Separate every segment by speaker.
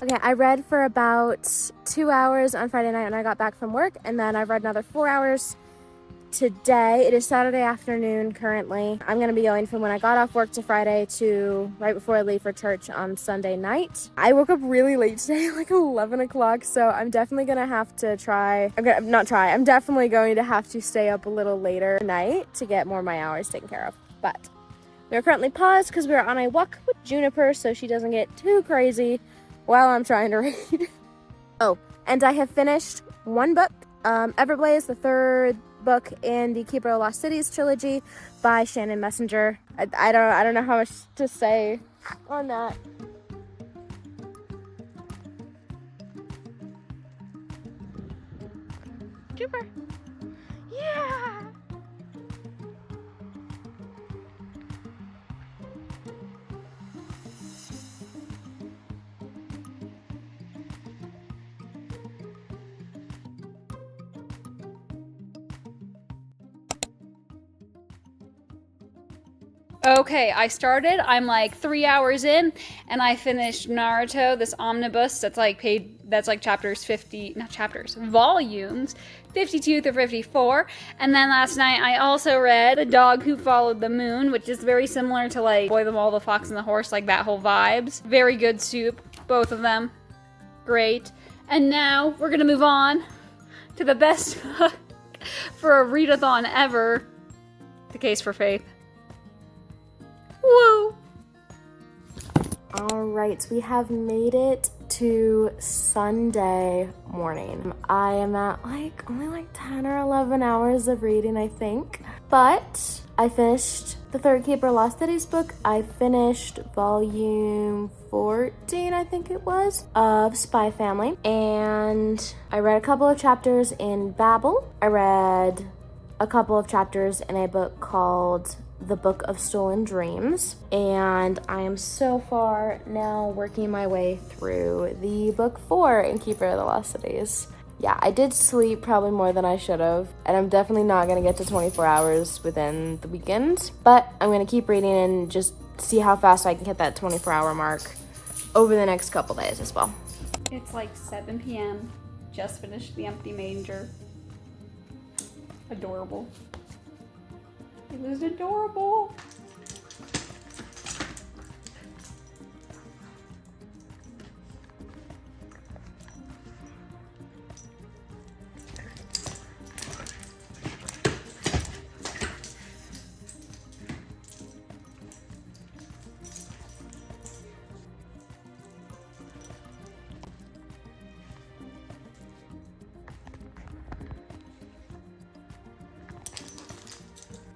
Speaker 1: Okay, I read for about 2 hours on Friday night when I got back from work, and then I've read another 4 hours today. It is Saturday afternoon currently. I'm gonna be going from when I got off work to Friday to right before I leave for church on Sunday night. I woke up really late today, like 11 o'clock, so I'm definitely gonna have to I'm definitely going to have to stay up a little later tonight to get more of my hours taken care of. But we're currently paused because we're on a walk with Juniper so she doesn't get too crazy while I'm trying to read. Oh, and I have finished one book, Everblaze, the third book in the Keeper of the Lost Cities trilogy by Shannon Messenger. I don't know how much to say on that. Juniper. Yeah.
Speaker 2: Okay, I'm like 3 hours in, and I finished Naruto, this omnibus that's like volumes 52 through 54. And then last night I also read The Dog Who Followed the Moon, which is very similar to like Boy the Mole, the Fox and the Horse, like that whole vibes. Very good soup, both of them. Great. And now we're gonna move on to the best book for a read-a-thon ever, The Case for Faith. Woo!
Speaker 1: All right, we have made it to Sunday morning. I am at only like 10 or 11 hours of reading, I think. But I finished the third Keeper of Lost Cities book. I finished volume 14, I think it was, of Spy Family. And I read a couple of chapters in Babel. I read a couple of chapters in a book called The Book of Stolen Dreams, and I am so far now working my way through the book 4 in Keeper of the Lost Cities. Yeah, I did sleep probably more than I should have, and I'm definitely not going to get to 24 hours within the weekend, but I'm going to keep reading and just see how fast I can hit that 24-hour mark over the next couple days as well.
Speaker 2: It's like 7 p.m. Just finished The Empty Manger. Adorable. It was adorable.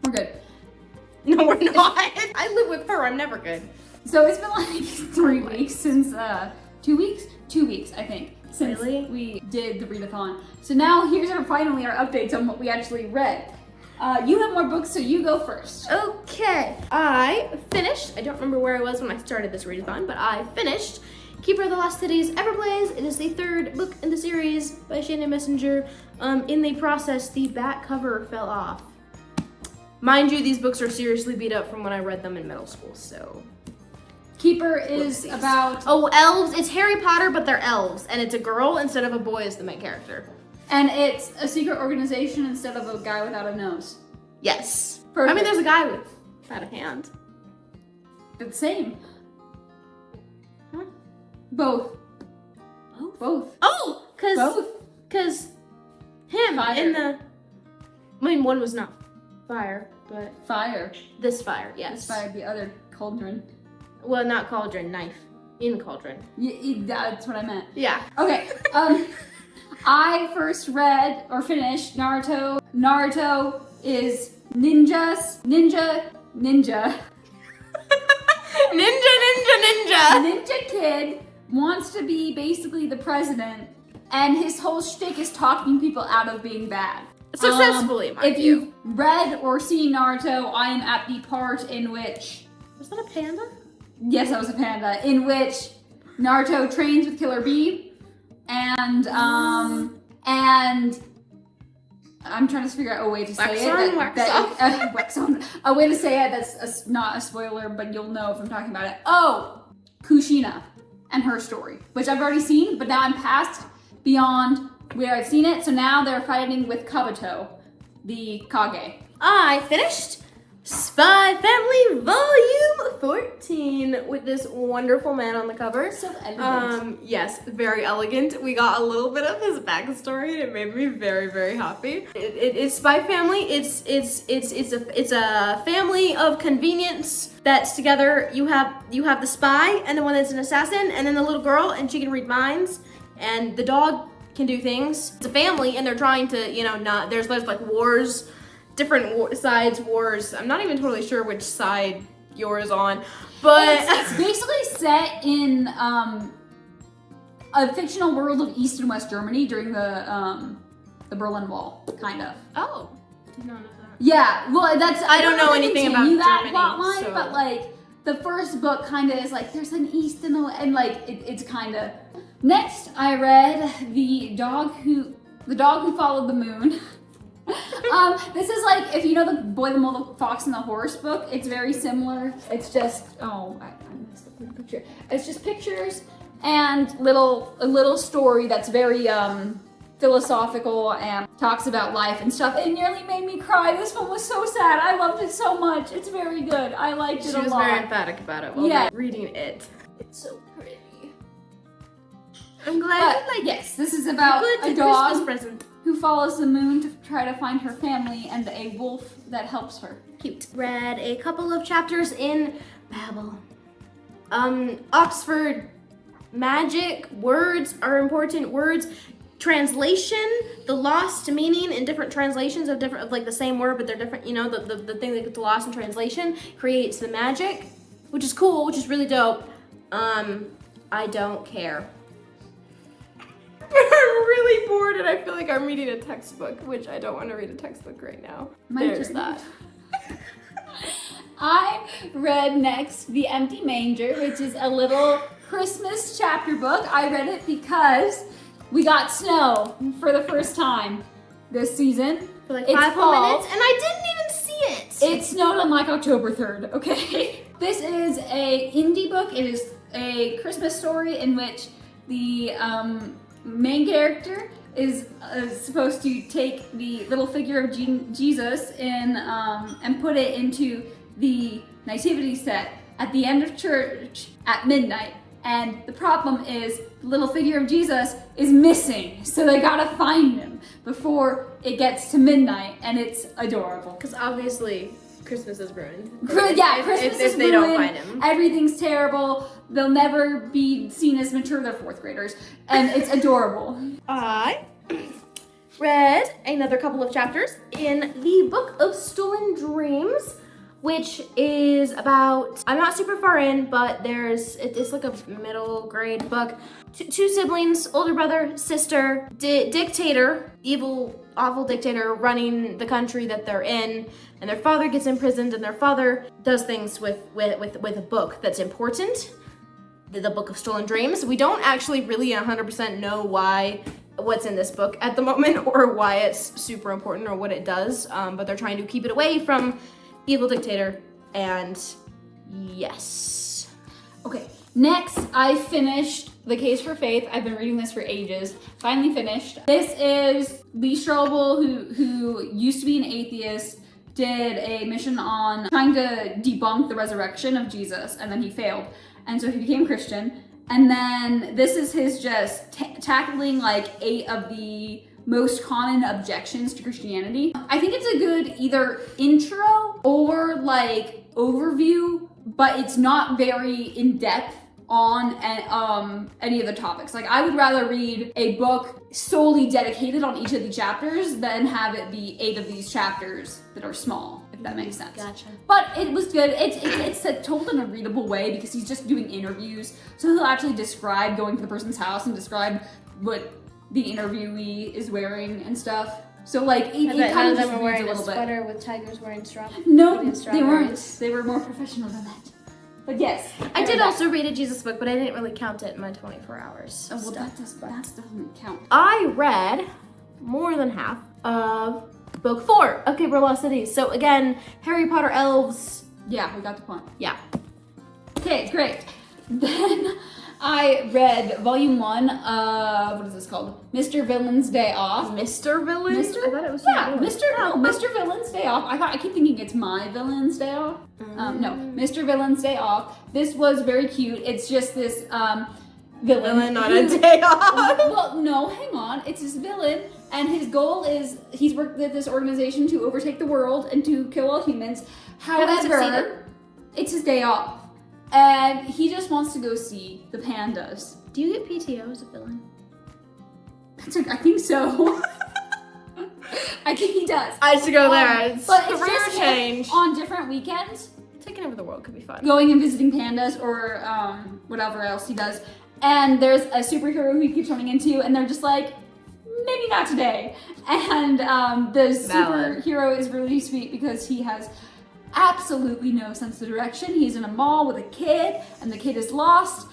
Speaker 2: We're good.
Speaker 3: No, we're not. I live with her. I'm never good.
Speaker 2: So it's been like 3 weeks since, 2 weeks? 2 weeks, I think, since we did the read-a-thon. So now here's finally our updates on what we actually read. You have more books, so you go first.
Speaker 3: Okay. I finished. I don't remember where I was when I started this readathon, but I finished Keeper of the Lost Cities, Everblaze. It is the third book in the series by Shannon Messenger. In the process, the back cover fell off. Mind you, these books are seriously beat up from when I read them in middle school, so.
Speaker 2: Keeper is about...
Speaker 3: Oh, elves. It's Harry Potter, but they're elves. And it's a girl instead of a boy as the main character.
Speaker 2: And it's a secret organization instead of a guy without a nose.
Speaker 3: Yes.
Speaker 2: Perfect.
Speaker 3: I mean, there's a guy without a hand.
Speaker 2: They're the same.
Speaker 3: Huh?
Speaker 2: Both.
Speaker 3: Both?
Speaker 2: Both.
Speaker 3: Oh!
Speaker 2: Both.
Speaker 3: Because him
Speaker 2: Fire.
Speaker 3: in the... I mean, one was not fire, but...
Speaker 2: Fire.
Speaker 3: This fire, yes.
Speaker 2: This fire, the other cauldron.
Speaker 3: Well, not cauldron, knife. In cauldron.
Speaker 2: That's what I meant.
Speaker 3: Yeah.
Speaker 2: Okay, I first read or finished Naruto. Naruto is ninja.
Speaker 3: Ninja.
Speaker 2: Ninja kid wants to be basically the president, and his whole shtick is talking people out of being bad.
Speaker 3: Successfully, mind
Speaker 2: If you've read or seen Naruto, I am at the part in which...
Speaker 3: Was that a panda?
Speaker 2: Yes, that was a panda. In which Naruto trains with Killer Bee, and I'm trying to figure out a way to say
Speaker 3: Wax on.
Speaker 2: A way to say it that's not a spoiler, but you'll know if I'm talking about it. Oh, Kushina. and her story, which I've already seen, but now I'm past beyond where I've seen it. So now they're fighting with Kabuto, the Kage.
Speaker 3: I finished Spy Family Volume 14 with this wonderful man on the cover.
Speaker 2: So elegant.
Speaker 3: Yes, very elegant. We got a little bit of his backstory and it made me very, very happy. It's Spy Family. It's a family of convenience that's together. You have the spy and the one that's an assassin and then the little girl and she can read minds and the dog can do things. It's a family and they're trying to, you know, not, there's like wars, different sides, wars. I'm not even totally sure which side yours on, but
Speaker 2: it's basically set in a fictional world of East and West Germany during the Berlin Wall, kind of.
Speaker 3: oh, did not know that.
Speaker 2: Yeah, well, that's
Speaker 3: I don't know anything about
Speaker 2: that
Speaker 3: Germany,
Speaker 2: plot line,
Speaker 3: so.
Speaker 2: but like the first book kind of is like there's an East and like it's kind of. Next, I read the dog who followed the moon. This is like, if you know the Boy, the Mole, the Fox, and the Horse book, it's very similar. It's just, I messed up the picture. It's just pictures and a little story that's very philosophical and talks about life and stuff. It nearly made me cry. This one was so sad. I loved it so much. It's very good. I liked it a lot.
Speaker 3: She was very emphatic about it while reading it. It's so pretty. I'm glad.
Speaker 2: Yes, this is about a
Speaker 3: Christmas
Speaker 2: dog
Speaker 3: present.
Speaker 2: who follows the moon to try to find her family and a wolf that helps her.
Speaker 3: Cute. Read a couple of chapters in Babel. Oxford magic, words are important words. Translation, the lost meaning in different translations of like the same word, but they're different, you know, the thing that gets lost in translation creates the magic, which is cool, which is really dope. I don't care. I'm really bored and I feel like I'm reading a textbook, which I don't want to read a textbook right now. There's that.
Speaker 2: I read next The Empty Manger, which is a little Christmas chapter book. I read it because we got snow for the first time this season.
Speaker 3: For like
Speaker 2: It's
Speaker 3: 5 whole
Speaker 2: fall.
Speaker 3: minutes and I didn't even see it.
Speaker 2: It snowed on like October 3rd, okay? This is a indie book. It is a Christmas story in which the main character is supposed to take the little figure of Jesus and put it into the nativity set at the end of church at midnight. And the problem is the little figure of Jesus is missing, so they gotta find him before it gets to midnight, and it's adorable.
Speaker 3: Because obviously Christmas is ruined.
Speaker 2: Christmas
Speaker 3: if
Speaker 2: is
Speaker 3: they
Speaker 2: ruined.
Speaker 3: don't find him.
Speaker 2: Everything's terrible. They'll never be seen as mature. They're 4th graders, and it's adorable.
Speaker 3: I read another couple of chapters in the Book of Stolen Dreams, which is about, I'm not super far in, but it's like a middle grade book. Two siblings, older brother, sister, dictator, evil, awful dictator running the country that they're in, and their father gets imprisoned, and their father does things with a book that's important, the Book of Stolen Dreams. We don't actually really 100% know what's in this book at the moment or why it's super important or what it does, but they're trying to keep it away from evil dictator, and yes.
Speaker 2: Okay, next I finished The Case for Faith. I've been reading this for ages. Finally finished. This is Lee Strobel, who used to be an atheist, did a mission on trying to debunk the resurrection of Jesus, and then he failed. And so he became Christian. And then this is his just tackling like 8 of the most common objections to Christianity. I think it's a good either intro or like overview, but it's not very in-depth on any of the topics. Like I would rather read a book solely dedicated on each of the chapters than have it be 8 of these chapters that are small, if that makes sense.
Speaker 3: Gotcha.
Speaker 2: But it was good. It's told in a readable way because he's just doing interviews. So he'll actually describe going to the person's house and describe what the interviewee is wearing and stuff. So like it kind of just reads a little bit.
Speaker 3: Sweater with tigers wearing strawberries.
Speaker 2: No, they weren't. They were more professional than that. But yes,
Speaker 3: I did also read a Jesus book, but I didn't really count it in my 24 hours.
Speaker 2: Oh well, that doesn't count.
Speaker 3: I read more than half of book 4 of Caper Lost Cities. So again, Harry Potter elves.
Speaker 2: Yeah, we got the point.
Speaker 3: Yeah.
Speaker 2: Okay, great. Then I read volume 1 of, what is this called? Mr. Villain's Day Off.
Speaker 3: Mr. Villain?
Speaker 2: Mr.
Speaker 3: I thought it was
Speaker 2: Yeah, Mr. Villain's Day Off. I keep thinking it's My Villain's Day Off. No, Mr. Villain's Day Off. This was very cute. It's just this villain
Speaker 3: on a day off.
Speaker 2: Well, no, hang on. It's this villain, and his goal is he's worked with this organization to overtake the world and to kill all humans. However, it's his day off, and he just wants to go see the pandas.
Speaker 3: Do you get PTO as a villain?
Speaker 2: I think so. I think he does.
Speaker 3: I used to go there. It's
Speaker 2: but it's
Speaker 3: career
Speaker 2: just
Speaker 3: change.
Speaker 2: on different weekends,
Speaker 3: Taking over the world could be fun.
Speaker 2: going and visiting pandas or whatever else he does. And there's a superhero who he keeps running into, and they're just like, maybe not today. And the superhero is really sweet because he has absolutely no sense of direction. He's in a mall with a kid, and the kid is lost,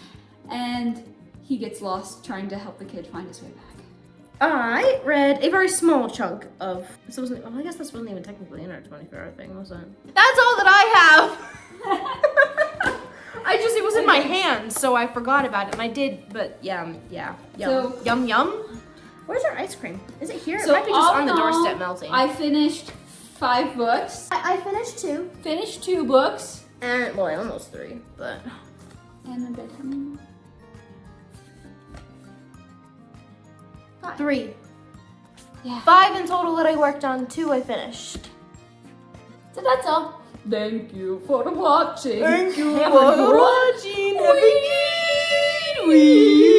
Speaker 2: and he gets lost trying to help the kid find his way back.
Speaker 3: I read a very small chunk of. This wasn't. Well, I guess this wasn't even technically in our 24-hour thing, was it? That's all that I have. It was in my hand, so I forgot about it, and I did. But yeah.
Speaker 2: So-
Speaker 3: Yum. Where's our ice cream? Is it here?
Speaker 2: So
Speaker 3: it might be just on the
Speaker 2: all in all,
Speaker 3: doorstep melting.
Speaker 2: I finished 5 books.
Speaker 3: I finished 2.
Speaker 2: Finished 2 books.
Speaker 3: And well, I almost 3, but
Speaker 2: And a bit. How many more?
Speaker 3: 3.
Speaker 2: Yeah.
Speaker 3: 5 in total that I worked on. 2 I finished.
Speaker 2: So that's all. Thank you for watching.
Speaker 3: Thank you
Speaker 2: Have
Speaker 3: for
Speaker 2: a good one.
Speaker 3: watching. Have a good week.